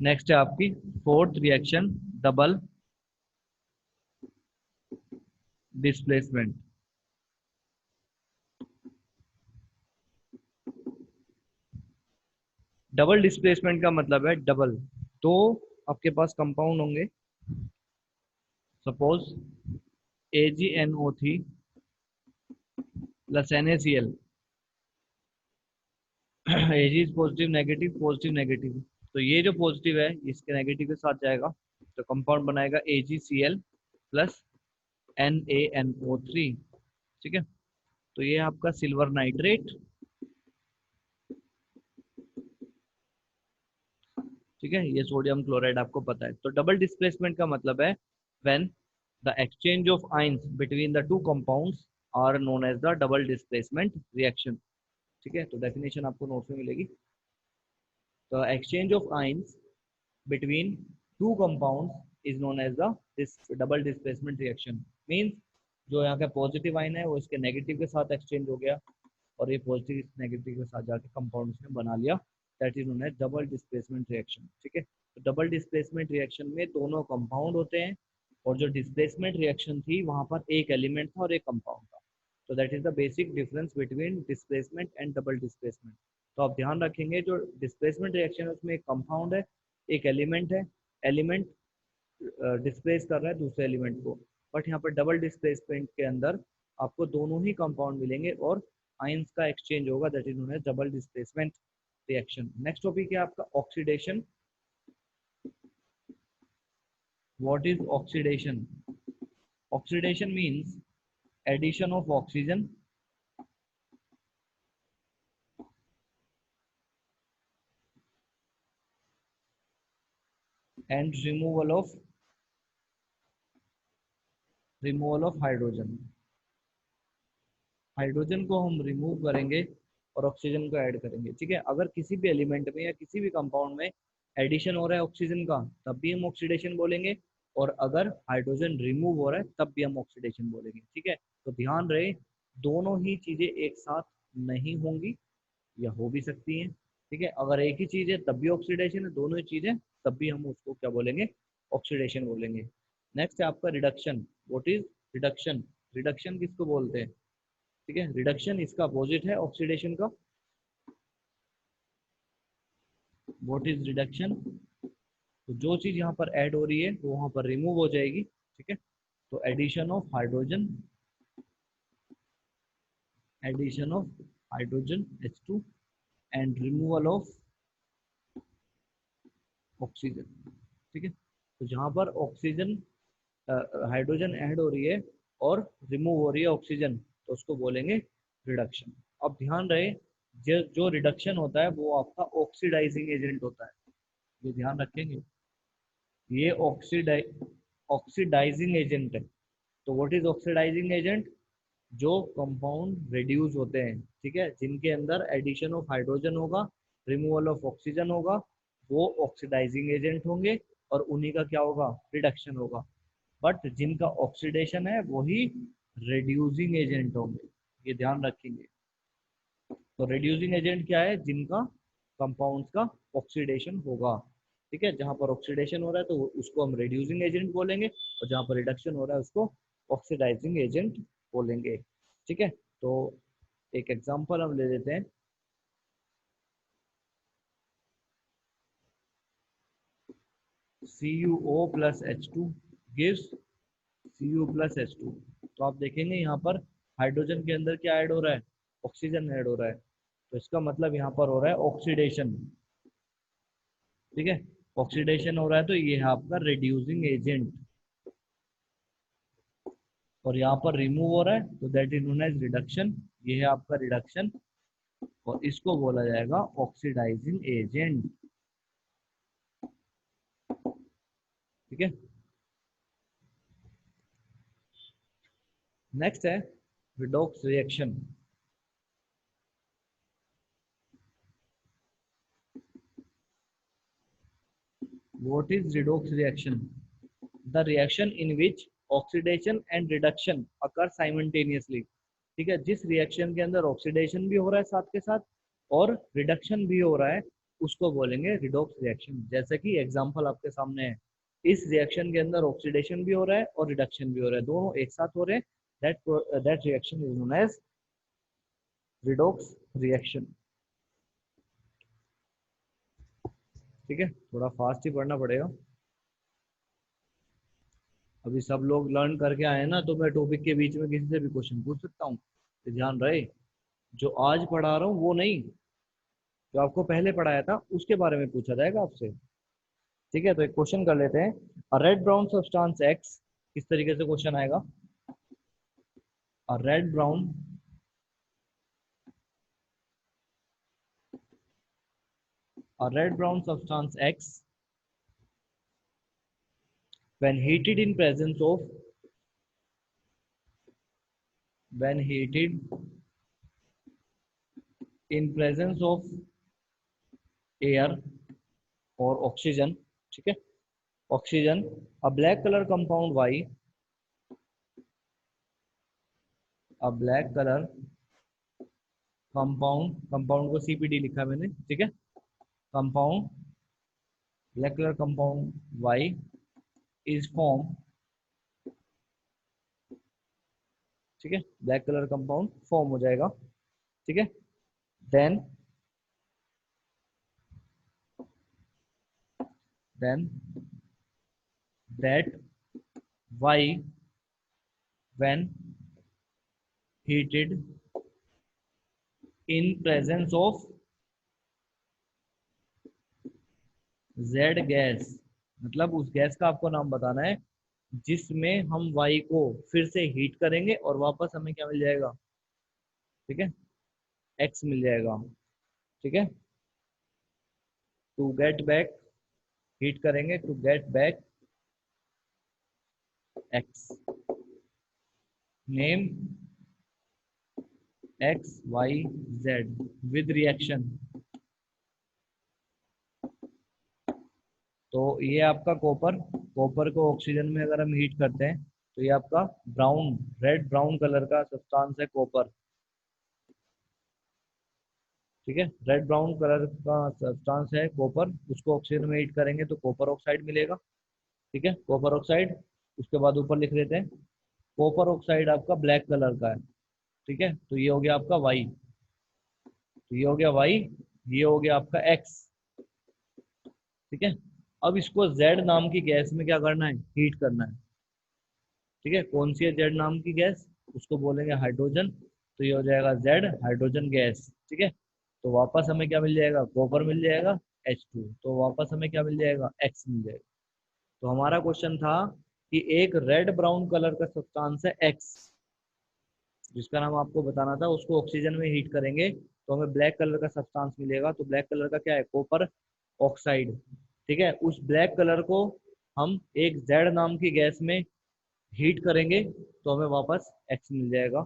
Next है आपकी fourth reaction, double displacement. Double displacement का मतलब है डबल, तो आपके पास कंपाउंड होंगे, suppose AgNO3 plus NaCl। Ag is positive negative, positive negative, तो ये जो पॉजिटिव है इसके नेगेटिव के साथ जाएगा, तो कंपाउंड बनाएगा AgCl प्लस NaNO3। ठीक है, तो ये आपका सिल्वर नाइट्रेट। ठीक है, ये सोडियम क्लोराइड आपको पता है। तो डबल डिस्प्लेसमेंट का मतलब है when the exchange of ions between the two compounds are known as the double displacement reaction. ठीक है, तो डेफिनेशन आपको नोट्स में मिलेगी। तो exchange of ions between two compounds is known as the double displacement reaction। Means जो यहाँ का पॉजिटिव आयन है वो इसके नेगेटिव के साथ एक्सचेंज हो गया और ये पॉजिटिव इस नेगेटिव के साथ जाके कंपाउंड इसने बना लिया, that is known as double displacement reaction. ठीक है, तो डबल डिस्प्लेसमेंट रिएक्शन में दोनों कंपाउंड होते हैं और जो डिस्प्लेसमेंट रिएक्शन थी वहां पर एक एलिमेंट था और एक कंपाउंड था। तो that is the basic difference between displacement and double displacement. तो आप ध्यान रखेंगे जो डिस्प्लेसमेंट रिएक्शन है उसमें एक कंपाउंड है, एक एलिमेंट है, एलिमेंट डिस्प्लेस कर रहा है दूसरे एलिमेंट को। बट यहाँ पर डबल डिस्प्लेसमेंट के अंदर आपको दोनों ही कंपाउंड मिलेंगे और आयंस का एक्सचेंज होगा, that is known as double displacement reaction. Next topic है आपका oxidation. What is oxidation? Oxidation means addition of oxygen and removal of hydrogen. Hydrogen को हम रिमूव करेंगे और ऑक्सीजन को ऐड करेंगे। ठीक है, अगर किसी भी एलिमेंट में या किसी भी कंपाउंड में एडिशन हो रहा है ऑक्सीजन का तब भी हम ऑक्सीडेशन बोलेंगे, और अगर हाइड्रोजन रिमूव हो रहा है तब भी हम ऑक्सीडेशन बोलेंगे। ठीक है, तो ध्यान रहे दोनों ही चीजें एक साथ नहीं होंगी या हो भी सकती हैं। ठीक है, अगर एक ही चीज है तब भी ऑक्सीडेशन है, दोनों ही चीजें तब भी हम उसको क्या बोलेंगे? ऑक्सीडेशन बोलेंगे। नेक्स्ट है आपका reduction. What is reduction? Reduction किसको बोलते हैं? ठीक है, रिडक्शन इसका अपोजिट है ऑक्सीडेशन का। What is reduction? तो जो चीज यहाँ पर ऐड हो रही है वो वहां पर रिमूव हो जाएगी। ठीक है, तो addition of hydrogen H2 and removal of oxygen. ठीक है, तो जहां पर ऑक्सीजन हाइड्रोजन ऐड हो रही है और रिमूव हो रही है ऑक्सीजन, तो उसको बोलेंगे रिडक्शन। अब ध्यान रहे जो रिडक्शन होता है वो आपका ऑक्सीडाइजिंग एजेंट होता है, ये ध्यान रखेंगे। ये ऑक्सीडाइजिंग एजेंट है। तो व्हाट इज ऑक्सीडाइजिंग एजेंट? जो कंपाउंड रिड्यूस होते हैं, ठीक है, जिनके अंदर एडिशन ऑफ हाइड्रोजन होगा, रिमूवल ऑफ ऑक्सीजन होगा, वो ऑक्सीडाइजिंग एजेंट होंगे और उन्हीं का क्या होगा? रिडक्शन होगा। बट जिनका ऑक्सीडेशन है वही रिड्यूसिंग एजेंट होंगे, ये ध्यान रखेंगे। तो रिड्यूसिंग एजेंट क्या है? जिनका कंपाउंड्स का ऑक्सीडेशन होगा। ठीक है, जहां पर ऑक्सीडेशन हो रहा है तो उसको हम रिड्यूसिंग एजेंट बोलेंगे और जहां पर रिडक्शन हो रहा है उसको ऑक्सीडाइजिंग एजेंट बोलेंगे। ठीक है, तो एक एग्जांपल हम ले लेते हैं। CuO plus H2 gives Cu plus H2। तो आप देखेंगे यहाँ पर हाइड्रोजन के अंदर क्या ऐड हो रहा है? ऑक्सीजन ऐड हो रहा है, तो इसका मतलब यहाँ पर हो रहा है ऑक्सीडेशन। ठीक है, ऑक्सीडेशन हो रहा है तो ये है आपका रिड्यूसिंग एजेंट, और यहाँ पर रिमूव हो रहा है तो that is known as reduction. ये है आपका रिडक्शन और इसको बोला जाएगा ऑक्सीडाइजिंग एजेंट। ठीक है, नेक्स्ट है redox reaction. What is redox reaction? The reaction in which oxidation and reduction occur simultaneously। ठीक है, जिस रिएक्शन के अंदर ऑक्सीडेशन भी हो रहा है साथ के साथ और रिडक्शन भी हो रहा है, उसको बोलेंगे रिडॉक्स रिएक्शन। जैसे कि एग्जांपल आपके सामने है, इस रिएक्शन के अंदर ऑक्सीडेशन भी हो रहा है और रिडक्शन भी हो रहा है, दोनों एक साथ हो रहे हैं। That reaction is known as redox reaction. ठीक है, थोड़ा फास्ट ही पढ़ना पड़ेगा। अभी सब लोग लर्न करके आए ना, तो मैं टॉपिक के बीच में किसी से भी क्वेश्चन पूछ सकता हूँ, तो ध्यान रहे जो आज पढ़ा रहा हूँ वो नहीं, जो आपको पहले पढ़ाया था उसके बारे में पूछा जाएगा आपसे। ठीक है, तो एक क्वेश्चन कर लेते हैं। रेड ब्राउन सब्सटेंस एक्स, किस तरीके से क्वेश्चन आएगा? Red brown red brown substance x when heated in presence of when heated in presence of air और ऑक्सीजन। ठीक है, oxygen, a black color compound y, a black color compound, compound को CPD लिखा मैंने। ठीक है, compound, black colour compound y is formed। ठीक है, ब्लैक कलर कंपाउंड फॉर्म हो जाएगा। ठीक है, then then that y when heated in presence of z gas, मतलब उस गैस का आपको नाम बताना है जिसमें हम y को फिर से हीट करेंगे और वापस हमें क्या मिल जाएगा? ठीक है, x मिल जाएगा। ठीक है, टू गेट बैक, हीट करेंगे to get back x, name x y z with reaction. तो ये आपका कॉपर, कॉपर को ऑक्सीजन में अगर हम हीट करते हैं तो ये आपका ब्राउन, रेड ब्राउन कलर का सब्सटेंस है कॉपर। ठीक है, रेड ब्राउन कलर का सब्सटेंस है कॉपर, उसको ऑक्सीजन में हीट करेंगे तो कॉपर ऑक्साइड मिलेगा। ठीक है, कॉपर ऑक्साइड। उसके बाद ऊपर लिख देते हैं कॉपर ऑक्साइड आपका ब्लैक कलर का है। ठीक है, तो ये हो गया आपका वाई, तो ये हो गया वाई, ये हो गया आपका एक्स। ठीक है, अब इसको जेड नाम की गैस में क्या करना है? हीट करना है। ठीक है, कौन सी है जेड नाम की गैस? उसको बोलेंगे हाइड्रोजन, तो ये हो जाएगा जेड हाइड्रोजन गैस। ठीक है, तो वापस हमें क्या मिल जाएगा? कॉपर मिल जाएगा H2, तो वापस हमें क्या मिल जाएगा? एक्स मिल जाएगा। तो हमारा क्वेश्चन था कि एक रेड ब्राउन कलर का सब्सटेंस है एक्स, जिसका नाम आपको बताना था, उसको ऑक्सीजन में हीट करेंगे तो हमें ब्लैक कलर का सब्सटेंस मिलेगा। तो ब्लैक कलर का क्या है? Copper oxide. ठीक है, उस ब्लैक कलर को हम एक जेड नाम की गैस में हीट करेंगे तो हमें वापस एक्स मिल जाएगा।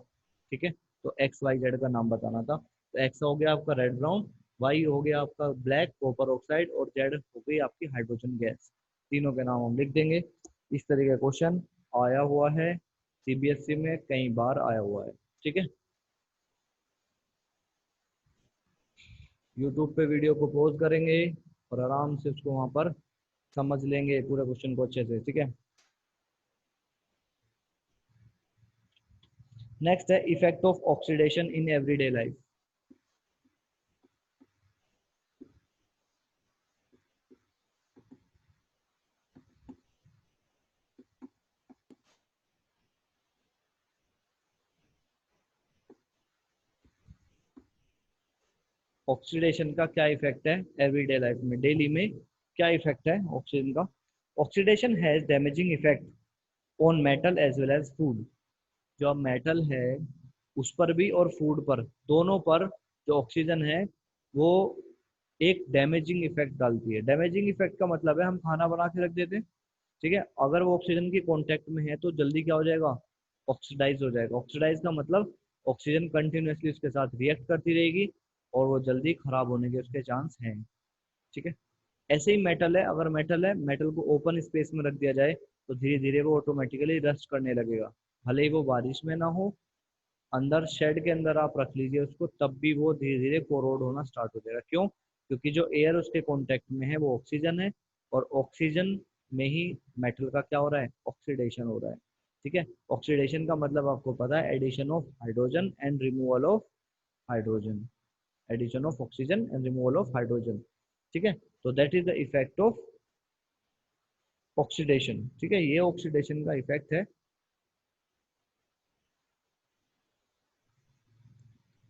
ठीक है, तो एक्स वाई जेड का नाम बताना था। तो एक्स हो गया आपका रेड ब्राउन, वाई हो गया आपका ब्लैक कॉपर ऑक्साइड, और जेड हो गई आपकी हाइड्रोजन गैस। तीनों के नाम हम लिख देंगे। इस तरह का क्वेश्चन आया हुआ है, सीबीएसई में कई बार आया हुआ है। ठीक है, यूट्यूब पे वीडियो को पॉज करेंगे और आराम से उसको वहां पर समझ लेंगे पूरे क्वेश्चन को अच्छे से। ठीक है, नेक्स्ट है effect of oxidation in everyday life. Oxidation का क्या इफेक्ट है एवरीडे लाइफ में, डेली में क्या इफेक्ट है ऑक्सीजन का? Oxidation has damaging effect on metal as well as food. जो मेटल है उस पर भी और फूड पर, दोनों पर जो ऑक्सीजन है वो एक डैमेजिंग इफेक्ट डालती है। डैमेजिंग इफेक्ट का मतलब है हम खाना बना के रख देते हैं, ठीक है, अगर वो ऑक्सीजन की कांटेक्ट में है तो जल्दी क्या हो जाएगा? ऑक्सीडाइज हो जाएगा। ऑक्सीडाइज का मतलब ऑक्सीजन कंटिन्यूसली उसके साथ रिएक्ट करती रहेगी और वो जल्दी खराब होने के उसके चांस हैं। ठीक है, ऐसे ही मेटल है, अगर मेटल है, मेटल को ओपन स्पेस में रख दिया जाए तो धीरे धीरे वो ऑटोमेटिकली रस्ट करने लगेगा। भले ही वो बारिश में ना हो, अंदर शेड के अंदर आप रख लीजिए उसको, तब भी वो धीरे धीरे कोरोड होना स्टार्ट हो जाएगा। क्यों? क्योंकि जो एयर उसके कांटेक्ट में है वो ऑक्सीजन है, और ऑक्सीजन में ही मेटल का क्या हो रहा है, ऑक्सीडेशन हो रहा है। ठीक है, ऑक्सीडेशन का मतलब आपको पता है, addition of hydrogen and removal of hydrogen, addition of oxygen and removal of hydrogen. ठीक है, तो that is the effect of oxidation. ठीक है, ये ऑक्सीडेशन का इफेक्ट है।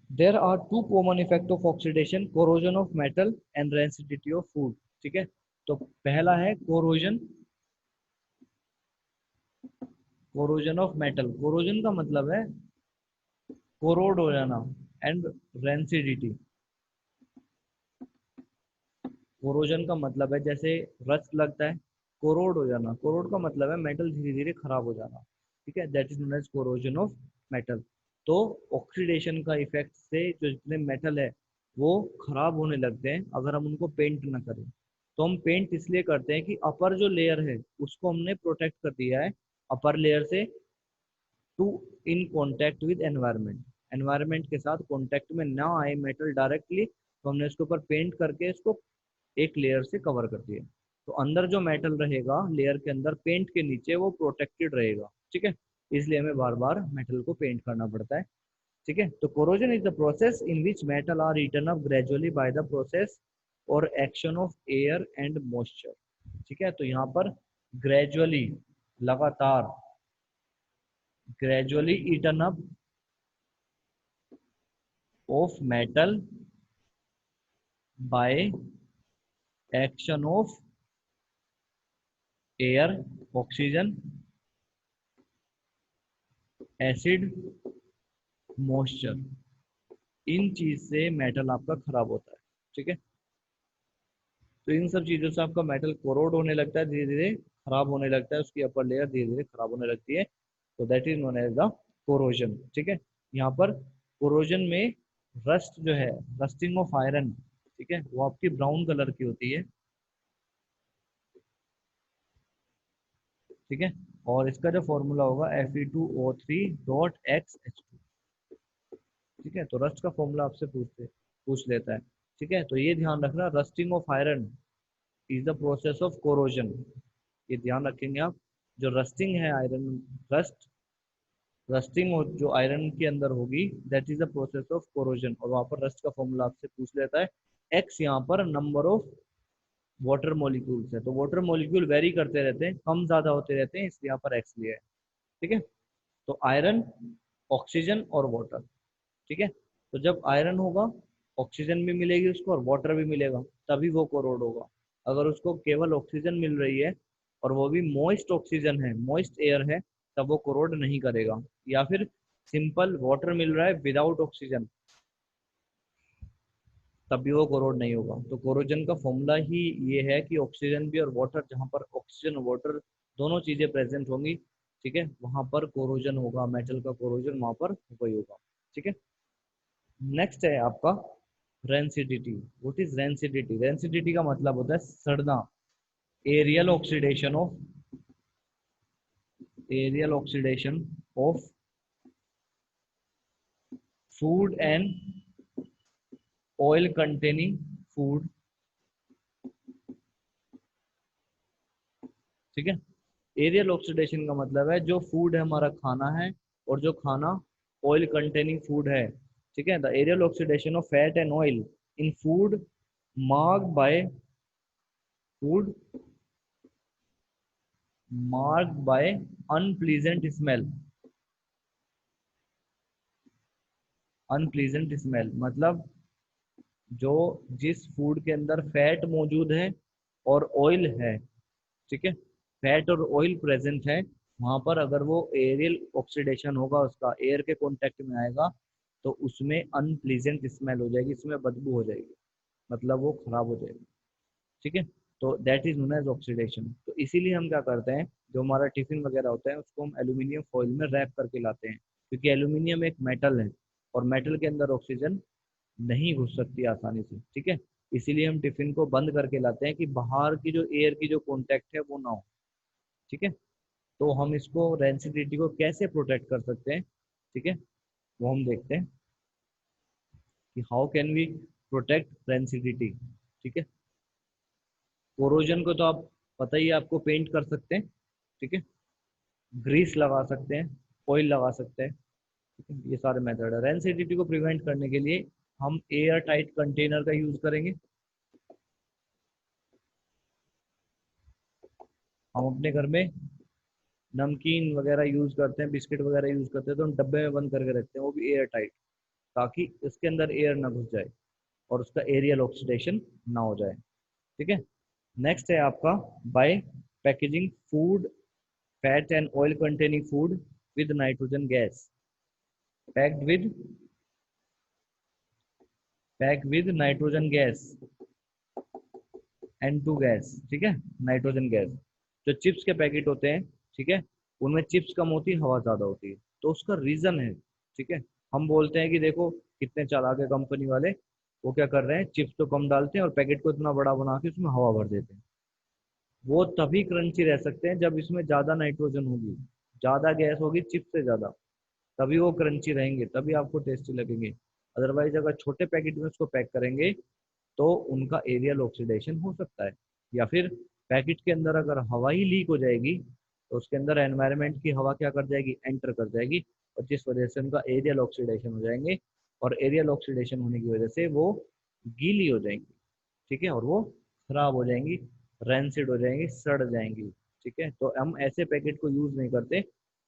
There are two common effect of oxidation, corrosion of metal and rancidity of food. ठीक है, तो पहला है corrosion, corrosion of metal. Corrosion का मतलब है कोरोड हो जाना, एंड रेंसिडिटी, कोरोजन का मतलब है जैसे रस्ट लगता है, कोरोड हो जाना, कोरोड का मतलब है मेटल धीरे धीरे खराब हो जाना। ठीक है, that is known as corrosion of metal. तो ऑक्सीडेशन का इफेक्ट से जो जितने मेटल है वो खराब होने लगते हैं अगर हम उनको पेंट ना करें। तो हम पेंट इसलिए करते हैं कि अपर जो लेयर है उसको हमने प्रोटेक्ट कर दिया है, अपर लेयर से, to in contact with environment, environment के साथ कांटेक्ट में ना आए मेटल डायरेक्टली, तो हमने इसके ऊपर पेंट करके इसको एक लेयर से कवर कर दिया। तो अंदर जो मेटल रहेगा लेयर के अंदर पेंट के नीचे वो प्रोटेक्टेड रहेगा। ठीक है, इसलिए हमें बार बार मेटल को पेंट करना पड़ता है। ठीक है, तो corrosion is the process in which metal are eaten up gradually by the process or action of air and moisture. ठीक है, तो यहाँ पर ग्रेजुअली, लगातार, gradually eaten up of metal by action of air, oxygen, acid, moisture, इन चीज से metal आपका खराब होता है। ठीक है, तो इन सब चीजों से आपका मेटल कोरोड होने लगता है, धीरे धीरे खराब होने लगता है, उसकी अपर लेयर धीरे धीरे खराब होने लगती है। तो that is known as the corrosion. ठीक है, यहाँ पर कोरोजन में रस्ट जो है, रस्टिंग ऑफ आयरन, ठीक है, वो आपकी ब्राउन कलर की होती है। ठीक है, और इसका जो फॉर्मूला होगा Fe2O3.XH2। ठीक है, तो रस्ट का फॉर्मूला आपसे पूछ लेता है। ठीक है, तो ये ध्यान रखना, rusting of iron is the process of corrosion, ये ध्यान रखेंगे आप। जो रस्टिंग है आयरन, रस्ट, रस्टिंग जो आयरन के अंदर होगी, that is the process of corrosion, और वहां पर रस्ट का फॉर्मूला आपसे पूछ लेता है। एक्स यहाँ पर नंबर ऑफ वाटर मॉलिक्यूल्स है, तो वाटर मॉलिक्यूल वेरी करते रहते हैं, कम ज्यादा होते रहते हैं, इसलिए यहाँ पर एक्स लिया है। ठीक है, तो आयरन, ऑक्सीजन और वाटर। ठीक है, तो जब आयरन होगा, ऑक्सीजन भी मिलेगी उसको और वाटर भी मिलेगा, तभी वो कोरोड होगा। अगर उसको केवल ऑक्सीजन मिल रही है और वो भी मॉइस्ट ऑक्सीजन है, मॉइस्ट एयर है, तब वो कोरोड नहीं करेगा। या फिर सिंपल वाटर मिल रहा है विदाउट ऑक्सीजन, तब भी वो कोरोड नहीं होगा। तो कोरोजन का फॉर्मूला ही ये है कि ऑक्सीजन भी और वाटर, जहाँ पर ऑक्सीजन और वाटर दोनों चीजें प्रेजेंट होंगी, ठीक है, वहां पर कोरोजन होगा, मेटल का कोरोजन वहां पर होगा ही होगा। ठीक है, नेक्स्ट है आपका rancidity. What is rancidity? Rancidity का मतलब होता है सड़ना, aerial oxidation of, aerial oxidation of food and oil containing food. ठीक है, एरियल ऑक्सीडेशन का मतलब है जो फूड है हमारा, खाना है, और जो खाना ऑयल कंटेनिंग फूड है। ठीक है, the aerial oxidation of fat and oil in food marked by, food marked by unpleasant smell, unpleasant smell मतलब जो, जिस फूड के अंदर फैट मौजूद है और ऑयल है, ठीक है, फैट और ऑयल प्रेजेंट है, वहां पर अगर वो एरियल ऑक्सीडेशन होगा, उसका एयर के कांटेक्ट में आएगा, तो उसमें अनप्लीजेंट स्मेल हो जाएगी, इसमें बदबू हो जाएगी, मतलब वो खराब हो जाएगी। ठीक है, तो that is known as oxidation. तो इसीलिए हम क्या करते हैं, जो हमारा टिफिन वगैरह होता है उसको हम एल्यूमिनियम फॉइल में रैप करके लाते हैं, क्योंकि एल्यूमिनियम एक मेटल है और मेटल के अंदर ऑक्सीजन नहीं घुस सकती आसानी से। ठीक है, इसीलिए हम टिफिन को बंद करके लाते हैं कि बाहर की जो एयर की जो कॉन्टेक्ट है वो ना हो। ठीक है, तो हम इसको, रेंसिडिटी को कैसे प्रोटेक्ट कर सकते हैं, ठीक है, वो हम देखते हैं कि how can we protect rancidity. ठीक है। कोरोजन को तो आप पता ही है, आपको पेंट कर सकते हैं, ठीक है, ग्रीस लगा सकते हैं, ऑयल लगा सकते हैं, ठीक है? ये सारे मेथड है। रेंसिडिटी को प्रिवेंट करने के लिए हम एयर टाइट कंटेनर का यूज करेंगे। हम अपने घर में नमकीन वगैरह यूज करते हैं, बिस्किट वगैरह यूज करते हैं, तो हम डब्बे में बंद करके रखते हैं, वो भी एयर टाइट, ताकि इसके अंदर एयर ना घुस जाए और उसका एरियल ऑक्सीडेशन ना हो जाए, ठीक है। नेक्स्ट है आपका, by packaging food, fat and oil containing food with nitrogen gas, packed with nitrogen gas, N2 gas, ठीक है, नाइट्रोजन गैस। जो चिप्स के पैकेट होते हैं, ठीक है, उनमें चिप्स कम होती है, हवा ज्यादा होती है, तो उसका रीजन है, ठीक है। हम बोलते हैं कि देखो कितने चालाक है कंपनी वाले, वो क्या कर रहे हैं, चिप्स तो कम डालते हैं और पैकेट को इतना बड़ा बना के उसमें हवा भर देते हैं। वो तभी क्रंची रह सकते हैं जब इसमें ज्यादा नाइट्रोजन होगी, ज्यादा गैस होगी चिप्स से ज्यादा, तभी वो क्रंची रहेंगे, तभी आपको टेस्टी लगेंगे। अदरवाइज अगर छोटे पैकेट में उसको पैक करेंगे तो उनका एरियल ऑक्सीडेशन हो सकता है, या फिर पैकेट के अंदर अगर हवा ही लीक हो जाएगी तो उसके अंदर एनवायरनमेंट की हवा क्या कर जाएगी, एंटर कर जाएगी, और जिस वजह से उनका एरियल ऑक्सीडेशन हो जाएंगे, और एरियल ऑक्सीडेशन होने की वजह से वो गीली हो जाएंगी, ठीक है, और वो खराब हो जाएंगी, रेंसिड हो जाएंगी, सड़ जाएंगी, ठीक है। तो हम ऐसे पैकेट को यूज नहीं करते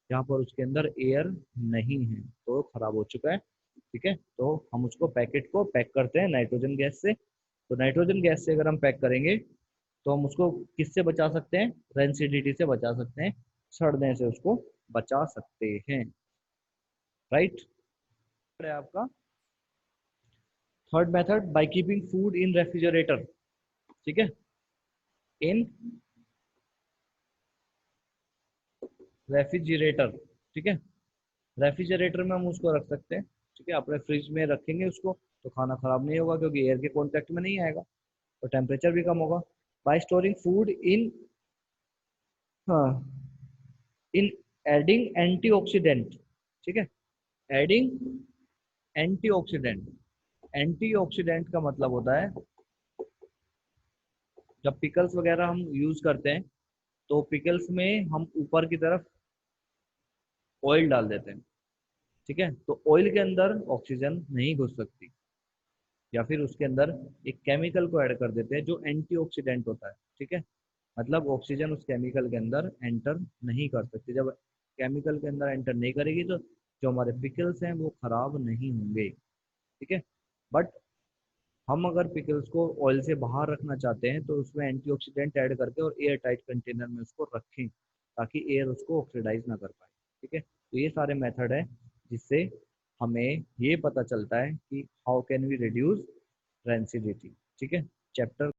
जहाँ पर उसके अंदर एयर नहीं है, तो वो खराब हो चुका है, ठीक है। तो हम उसको पैकेट को पैक करते हैं नाइट्रोजन गैस से। तो नाइट्रोजन गैस से अगर हम पैक करेंगे तो हम उसको किससे बचा सकते हैं, रेंसिडिटी से बचा सकते हैं, सड़ने से उसको बचा सकते हैं, राइट। है आपका third method, by keeping food in refrigerator, ठीक है, इन रेफ्रिजरेटर, ठीक है। रेफ्रिजरेटर में हम उसको रख सकते हैं, ठीक है, अपने फ्रिज में रखेंगे उसको तो खाना खराब नहीं होगा, क्योंकि एयर के कांटेक्ट में नहीं आएगा, तो टेम्परेचर भी कम होगा। बाय स्टोरिंग फूड इन, हाँ, इन एडिंग एंटीऑक्सीडेंट, ठीक है, एडिंग एंटीऑक्सीडेंट। एंटीऑक्सीडेंट का मतलब होता है, जब पिकल्स वगैरह हम यूज करते हैं तो पिकल्स में हम ऊपर की तरफ ऑयल डाल देते हैं, ठीक है, तो ऑयल के अंदर ऑक्सीजन नहीं घुस सकती, या फिर उसके अंदर एक केमिकल को ऐड कर देते हैं जो एंटीऑक्सीडेंट होता है, ठीक है। मतलब ऑक्सीजन उस केमिकल के अंदर एंटर नहीं कर सकती, जब केमिकल के अंदर एंटर नहीं करेगी तो जो हमारे पिकल्स हैं वो खराब नहीं होंगे, ठीक है। बट हम अगर पिकल्स को ऑयल से बाहर रखना चाहते हैं तो उसमें एंटीऑक्सीडेंट ऐड करके और एयर टाइट कंटेनर में उसको रखें, ताकि एयर उसको ऑक्सीडाइज ना कर पाए, ठीक है। तो ये सारे मेथड है जिससे हमें ये पता चलता है कि how can we reduce rancidity, ठीक है। चैप्टर